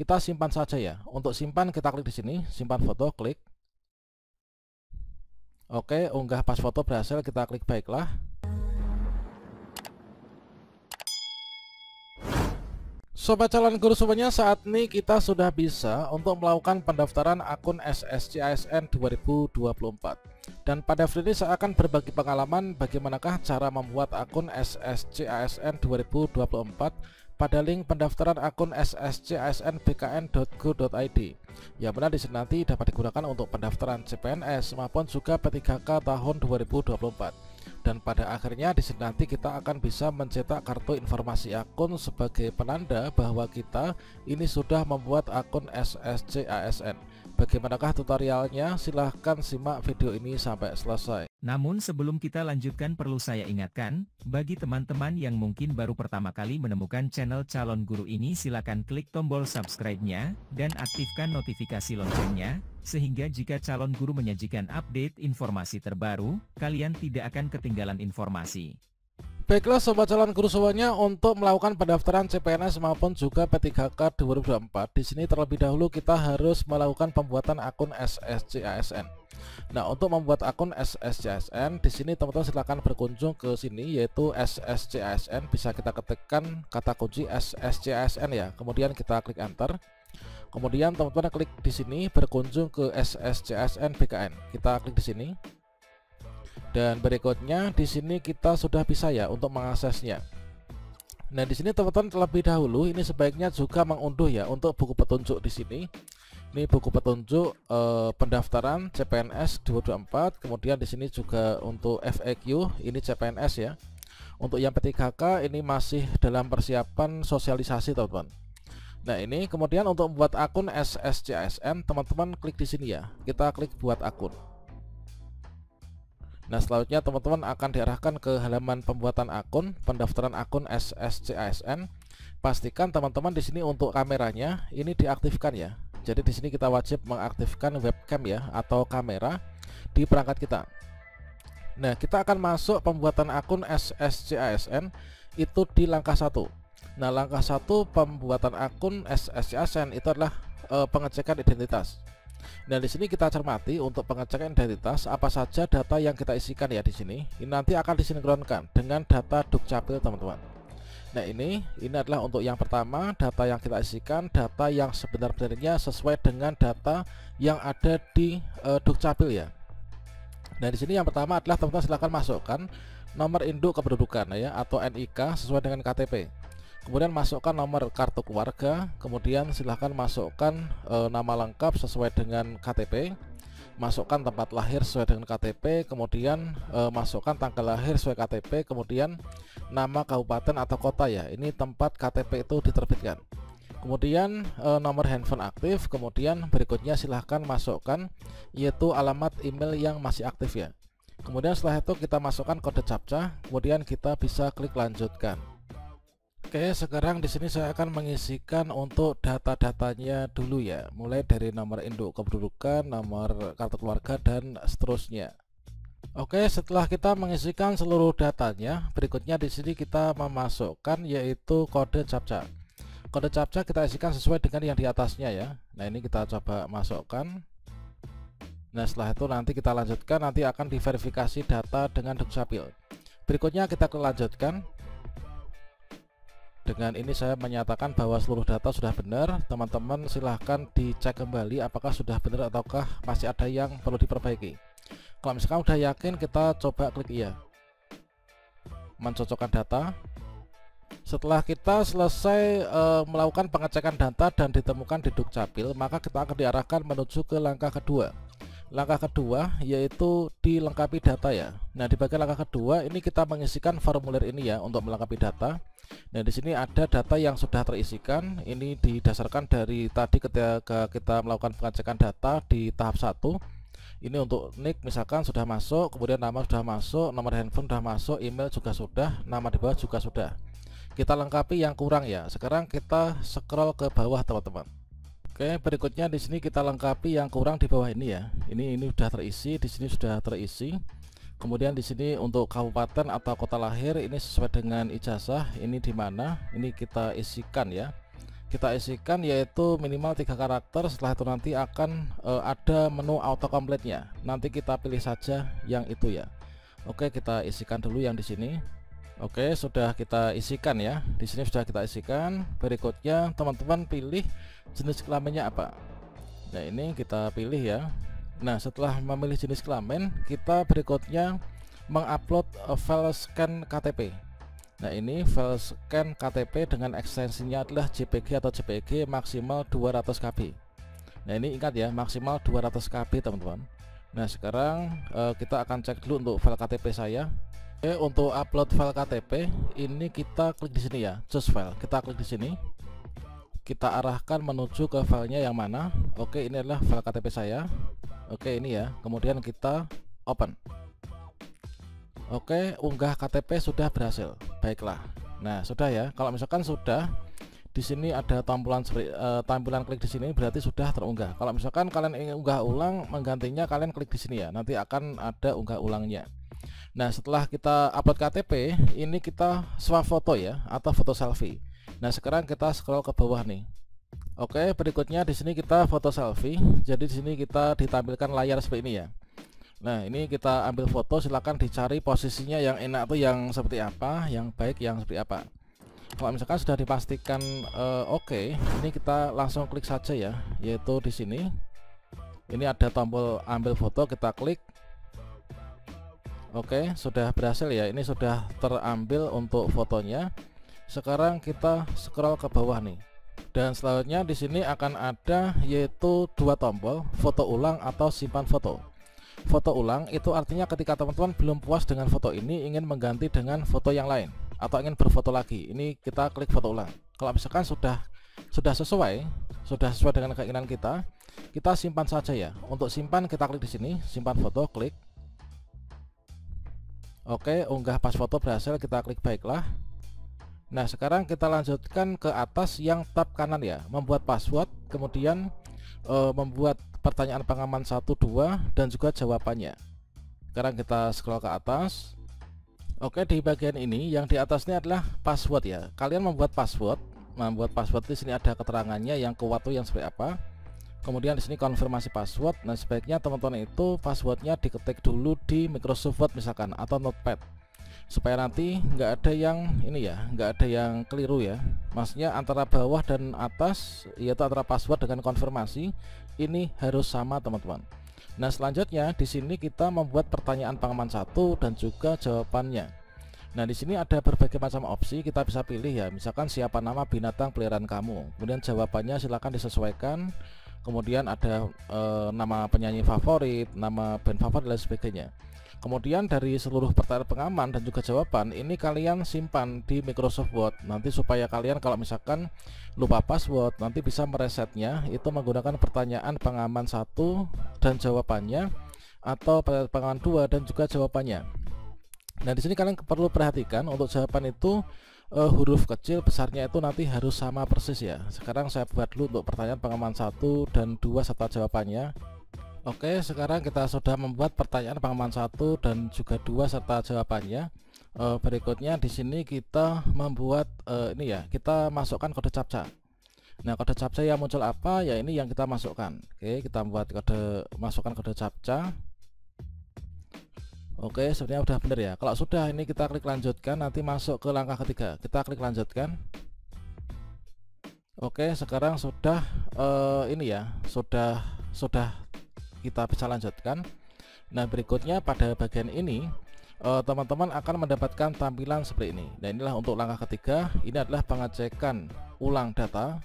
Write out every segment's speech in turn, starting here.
kita simpan saja ya. Untuk simpan kita klik di sini, simpan foto, klik. Oke, unggah pas foto berhasil, kita klik baiklah. Sobat calon guru semuanya, saat ini kita sudah bisa untuk melakukan pendaftaran akun SSCASN 2024. Dan pada video ini saya akan berbagi pengalaman bagaimanakah cara membuat akun SSCASN 2024 pada link pendaftaran akun sscsnbkn.go.id. Yang benar di sini nanti dapat digunakan untuk pendaftaran CPNS maupun juga P3K tahun 2024. Dan pada akhirnya di sini nanti kita akan bisa mencetak kartu informasi akun sebagai penanda bahwa kita ini sudah membuat akun SSCASN. Bagaimanakah tutorialnya? Silahkan simak video ini sampai selesai. Namun sebelum kita lanjutkan, perlu saya ingatkan, bagi teman-teman yang mungkin baru pertama kali menemukan channel Calon Guru ini, silakan klik tombol subscribe-nya dan aktifkan notifikasi loncengnya, sehingga jika Calon Guru menyajikan update informasi terbaru, kalian tidak akan ketinggalan informasi. Baiklah sobat calon guru semuanya, untuk melakukan pendaftaran CPNS maupun juga P3K 2024, di sini terlebih dahulu kita harus melakukan pembuatan akun SSCASN. Nah, untuk membuat akun SSCASN, di sini teman-teman silahkan berkunjung ke sini, yaitu SSCASN. Bisa kita ketikkan kata kunci SSCASN ya, kemudian kita klik enter. Kemudian teman-teman klik di sini berkunjung ke SSCASN BKN. Kita klik di sini. Dan berikutnya di sini kita sudah bisa ya untuk mengaksesnya. Nah, di sini teman-teman terlebih dahulu ini sebaiknya juga mengunduh ya untuk buku petunjuk di sini. Ini buku petunjuk pendaftaran CPNS 2024. Kemudian di sini juga untuk FAQ ini CPNS ya. Untuk yang P3K ini masih dalam persiapan sosialisasi teman-teman. Nah, ini kemudian untuk membuat akun SSCASN, teman-teman klik di sini ya. Kita klik buat akun. Nah, selanjutnya teman-teman akan diarahkan ke halaman pembuatan akun, pendaftaran akun SSCASN. Pastikan teman-teman di sini untuk kameranya ini diaktifkan ya. Jadi di sini kita wajib mengaktifkan webcam ya atau kamera di perangkat kita. Nah, kita akan masuk pembuatan akun SSCASN itu di langkah 1. Nah, langkah 1 pembuatan akun SSCASN itu adalah pengecekan identitas. Nah, di sini kita cermati untuk pengecekan identitas apa saja data yang kita isikan ya di sini. Ini nanti akan disinkronkan dengan data Dukcapil, teman-teman. Nah, ini adalah untuk yang pertama, data yang kita isikan, data yang sebenar-benarnya sesuai dengan data yang ada di Dukcapil ya. Nah, di sini yang pertama adalah teman-teman silahkan masukkan nomor induk kependudukan ya atau NIK sesuai dengan KTP. Kemudian masukkan nomor kartu keluarga, kemudian silahkan masukkan nama lengkap sesuai dengan KTP, masukkan tempat lahir sesuai dengan KTP, kemudian masukkan tanggal lahir sesuai KTP, kemudian nama kabupaten atau kota ya, ini tempat KTP itu diterbitkan. Kemudian nomor handphone aktif, kemudian berikutnya silahkan masukkan yaitu alamat email yang masih aktif ya. Kemudian setelah itu kita masukkan kode captcha, kemudian kita bisa klik lanjutkan. Oke, sekarang di sini saya akan mengisikan untuk data-datanya dulu ya, mulai dari nomor induk kependudukan, nomor kartu keluarga dan seterusnya. Oke, setelah kita mengisikan seluruh datanya, berikutnya di sini kita memasukkan yaitu kode captcha. Kode captcha kita isikan sesuai dengan yang di atasnya ya. Nah, ini kita coba masukkan. Nah, setelah itu nanti kita lanjutkan, nanti akan diverifikasi data dengan Dukcapil. Berikutnya kita lanjutkan. Dengan ini saya menyatakan bahwa seluruh data sudah benar. Teman-teman silahkan dicek kembali apakah sudah benar ataukah masih ada yang perlu diperbaiki. Kalau misalkan udah yakin, kita coba klik iya, mencocokkan data. Setelah kita selesai melakukan pengecekan data dan ditemukan di Dukcapil, maka kita akan diarahkan menuju ke langkah kedua. Langkah kedua yaitu dilengkapi data ya. Nah, di bagian langkah kedua ini kita mengisikan formulir ini ya untuk melengkapi data. Nah, di sini ada data yang sudah terisikan. Ini didasarkan dari tadi ketika kita melakukan pengecekan data di tahap 1. Ini untuk nick misalkan sudah masuk, kemudian nama sudah masuk, nomor handphone sudah masuk, email juga sudah, nama di bawah juga sudah. Kita lengkapi yang kurang ya. Sekarang kita scroll ke bawah, teman-teman. Oke, berikutnya di sini kita lengkapi yang kurang di bawah ini ya. Ini sudah terisi, di sini sudah terisi. Kemudian di sini untuk kabupaten atau kota lahir ini sesuai dengan ijazah, ini di mana? Ini kita isikan ya. kita isikan yaitu minimal 3 karakter. Setelah itu nanti akan ada menu autocomplete-nya. Nanti kita pilih saja yang itu ya. Oke, kita isikan dulu yang di sini. Oke, sudah kita isikan ya. Di sini sudah kita isikan. Berikutnya teman-teman pilih jenis kelaminnya apa. Nah, ini kita pilih ya. Nah, setelah memilih jenis kelamin, kita berikutnya mengupload file scan KTP. Nah, ini file scan KTP dengan ekstensinya adalah JPG atau JPG maksimal 200 KB. Nah, ini ingat ya, maksimal 200 KB teman-teman. Nah, sekarang kita akan cek dulu untuk file KTP saya. Oke, untuk upload file KTP ini kita klik di sini ya, choose file. Kita klik di sini. Kita arahkan menuju ke filenya yang mana. Oke, ini adalah file KTP saya. Oke, ini ya. Kemudian kita open. Oke, unggah KTP sudah berhasil. Baiklah. Nah, sudah ya. Kalau misalkan sudah, di sini ada tampilan klik di sini berarti sudah terunggah. Kalau misalkan kalian ingin unggah ulang, menggantinya kalian klik di sini ya. Nanti akan ada unggah ulangnya. Nah, setelah kita upload KTP, ini kita swap foto ya, atau foto selfie. Nah, sekarang kita scroll ke bawah nih. Oke, berikutnya di sini kita foto selfie. Jadi di sini kita ditampilkan layar seperti ini ya. Nah, ini kita ambil foto, silahkan dicari posisinya yang enak tuh yang seperti apa, yang baik yang seperti apa. Kalau misalkan sudah dipastikan oke, ini kita langsung klik saja ya, yaitu di sini. Ini ada tombol ambil foto, kita klik. Oke, sudah berhasil ya. Ini sudah terambil untuk fotonya. Sekarang kita scroll ke bawah nih. Dan selanjutnya di sini akan ada yaitu 2 tombol, foto ulang atau simpan foto. Foto ulang itu artinya ketika teman-teman belum puas dengan foto ini, ingin mengganti dengan foto yang lain atau ingin berfoto lagi. Ini kita klik foto ulang. Kalau misalkan sudah sesuai dengan keinginan kita simpan saja ya. Untuk simpan kita klik di sini, simpan foto, klik. Oke, unggah pas foto berhasil, kita klik baiklah. Nah, sekarang kita lanjutkan ke atas yang tab kanan ya, membuat password, kemudian membuat pertanyaan pengaman 1, 2 dan juga jawabannya. Sekarang kita scroll ke atas. Oke, di bagian ini yang di atas ini adalah password ya. Kalian membuat password di sini ada keterangannya yang kuat tuh yang seperti apa. Kemudian di sini konfirmasi password. Nah, sebaiknya teman-teman itu passwordnya diketik dulu di Microsoft Word misalkan atau Notepad, supaya nanti nggak ada yang ini ya, nggak ada yang keliru ya. Maksudnya antara bawah dan atas, yaitu antara password dengan konfirmasi ini harus sama teman-teman. Nah, selanjutnya di sini kita membuat pertanyaan pengaman 1 dan juga jawabannya. Nah, di sini ada berbagai macam opsi, kita bisa pilih ya. Misalkan siapa nama binatang peliharaan kamu. Kemudian jawabannya silakan disesuaikan. Kemudian ada nama penyanyi favorit, nama band favorit dan sebagainya. Kemudian dari seluruh pertanyaan pengaman dan juga jawaban ini kalian simpan di Microsoft Word. Nanti supaya kalian kalau misalkan lupa password nanti bisa meresetnya itu menggunakan pertanyaan pengaman 1 dan jawabannya, atau pertanyaan pengaman 2 dan juga jawabannya. Nah, di sini kalian perlu perhatikan untuk jawaban itu huruf kecil besarnya itu nanti harus sama persis ya. Sekarang saya buat dulu untuk pertanyaan pengaman 1 dan 2 serta jawabannya. Oke, sekarang kita sudah membuat pertanyaan pengaman 1 dan juga 2 serta jawabannya. Berikutnya di sini kita membuat ini ya, kita masukkan kode captcha. Nah, kode captcha yang muncul apa ya, ini yang kita masukkan. Oke, kita membuat masukkan kode captcha. Oke, sebenarnya udah bener ya. Kalau sudah, ini kita klik lanjutkan, nanti masuk ke langkah ketiga. Kita klik lanjutkan. Oke, sekarang sudah ini ya, sudah kita bisa lanjutkan. Nah, berikutnya pada bagian ini teman-teman akan mendapatkan tampilan seperti ini. Nah, inilah untuk langkah ketiga. Ini adalah pengecekan ulang data.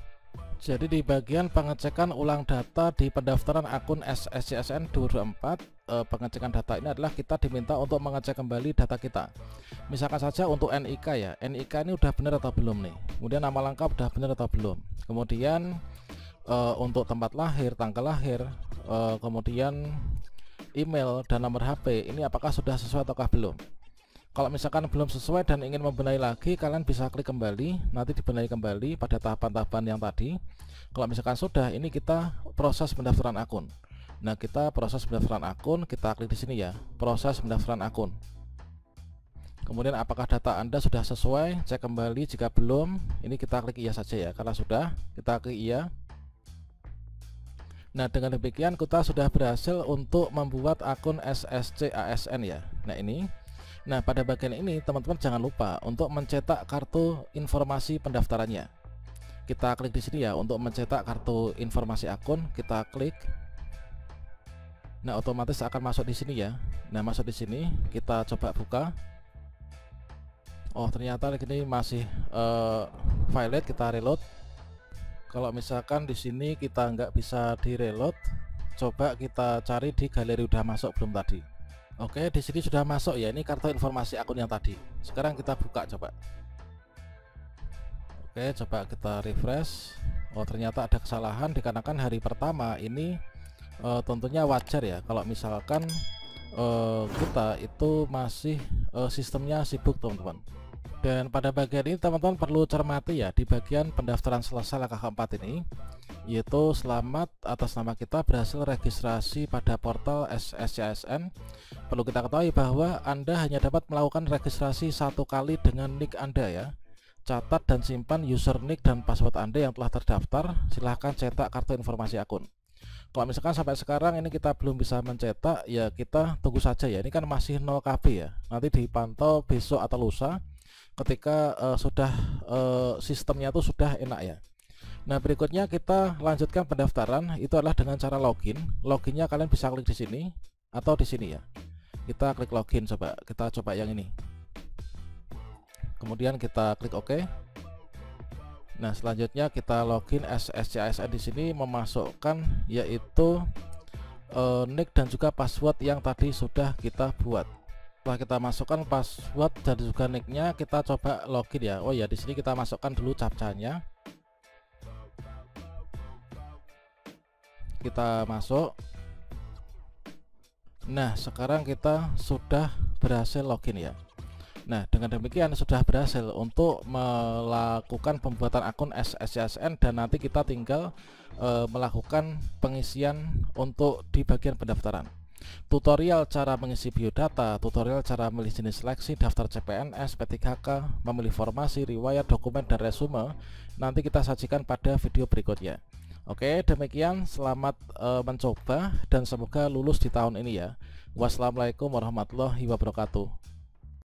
Jadi di bagian pengecekan ulang data di pendaftaran akun SSCSN 2024, pengecekan data ini adalah kita diminta untuk mengecek kembali data kita. Misalkan saja untuk NIK ya, NIK ini udah benar atau belum nih. Kemudian nama lengkap udah benar atau belum. Kemudian untuk tempat lahir, tanggal lahir, kemudian email dan nomor HP ini apakah sudah sesuai ataukah belum. Kalau misalkan belum sesuai dan ingin membenahi lagi, kalian bisa klik kembali, nanti dibenahi kembali pada tahapan-tahapan yang tadi. Kalau misalkan sudah, ini kita proses pendaftaran akun. Nah, kita proses pendaftaran akun, kita klik di sini ya, proses pendaftaran akun. Kemudian apakah data Anda sudah sesuai, cek kembali. Jika belum, ini kita klik iya saja ya. Karena sudah, kita klik iya. Nah, dengan demikian kita sudah berhasil untuk membuat akun SSCASN ya. Nah, ini. Nah, pada bagian ini teman-teman jangan lupa untuk mencetak kartu informasi pendaftarannya. Kita klik di sini ya untuk mencetak kartu informasi akun, kita klik. Nah, otomatis akan masuk di sini ya. Nah, masuk di sini, kita coba buka. Oh, ternyata ini masih valid, kita reload. Kalau misalkan di sini kita nggak bisa di reload, coba kita cari di galeri udah masuk belum tadi. Oke, di sini sudah masuk ya. Ini kartu informasi akun yang tadi. Sekarang kita buka coba. Oke, coba kita refresh. Oh, ternyata ada kesalahan dikarenakan hari pertama ini. Tentunya wajar ya kalau misalkan kita itu masih sistemnya sibuk teman-teman. Dan pada bagian ini teman-teman perlu cermati ya, di bagian pendaftaran selesai langkah keempat ini, yaitu selamat atas nama kita berhasil registrasi pada portal SSCASN. Perlu kita ketahui bahwa Anda hanya dapat melakukan registrasi satu kali dengan nick Anda ya. Catat dan simpan user nick dan password Anda yang telah terdaftar. Silahkan cetak kartu informasi akun. Kalau misalkan sampai sekarang ini kita belum bisa mencetak, ya kita tunggu saja ya. Ini kan masih 0 KB ya. Nanti dipantau besok atau lusa ketika sudah sistemnya itu sudah enak ya. Nah, berikutnya kita lanjutkan pendaftaran. Itu adalah dengan cara login. Loginnya kalian bisa klik di sini atau di sini ya. Kita klik login, coba kita coba yang ini. Kemudian kita klik OK. Nah, selanjutnya kita login SSCASN. Di sini memasukkan yaitu nick dan juga password yang tadi sudah kita buat. Setelah kita masukkan password dan juga nicknya, kita coba login ya. Oh ya, di sini kita masukkan dulu captcha-nya. Kita masuk. Nah, sekarang kita sudah berhasil login ya. Nah, dengan demikian sudah berhasil untuk melakukan pembuatan akun SSCASN, dan nanti kita tinggal melakukan pengisian untuk di bagian pendaftaran. Tutorial cara mengisi biodata, tutorial cara memilih jenis seleksi, daftar CPNS, P3K, memilih formasi, riwayat, dokumen, dan resume nanti kita sajikan pada video berikutnya. Oke, demikian, selamat mencoba dan semoga lulus di tahun ini ya. Wassalamualaikum warahmatullahi wabarakatuh.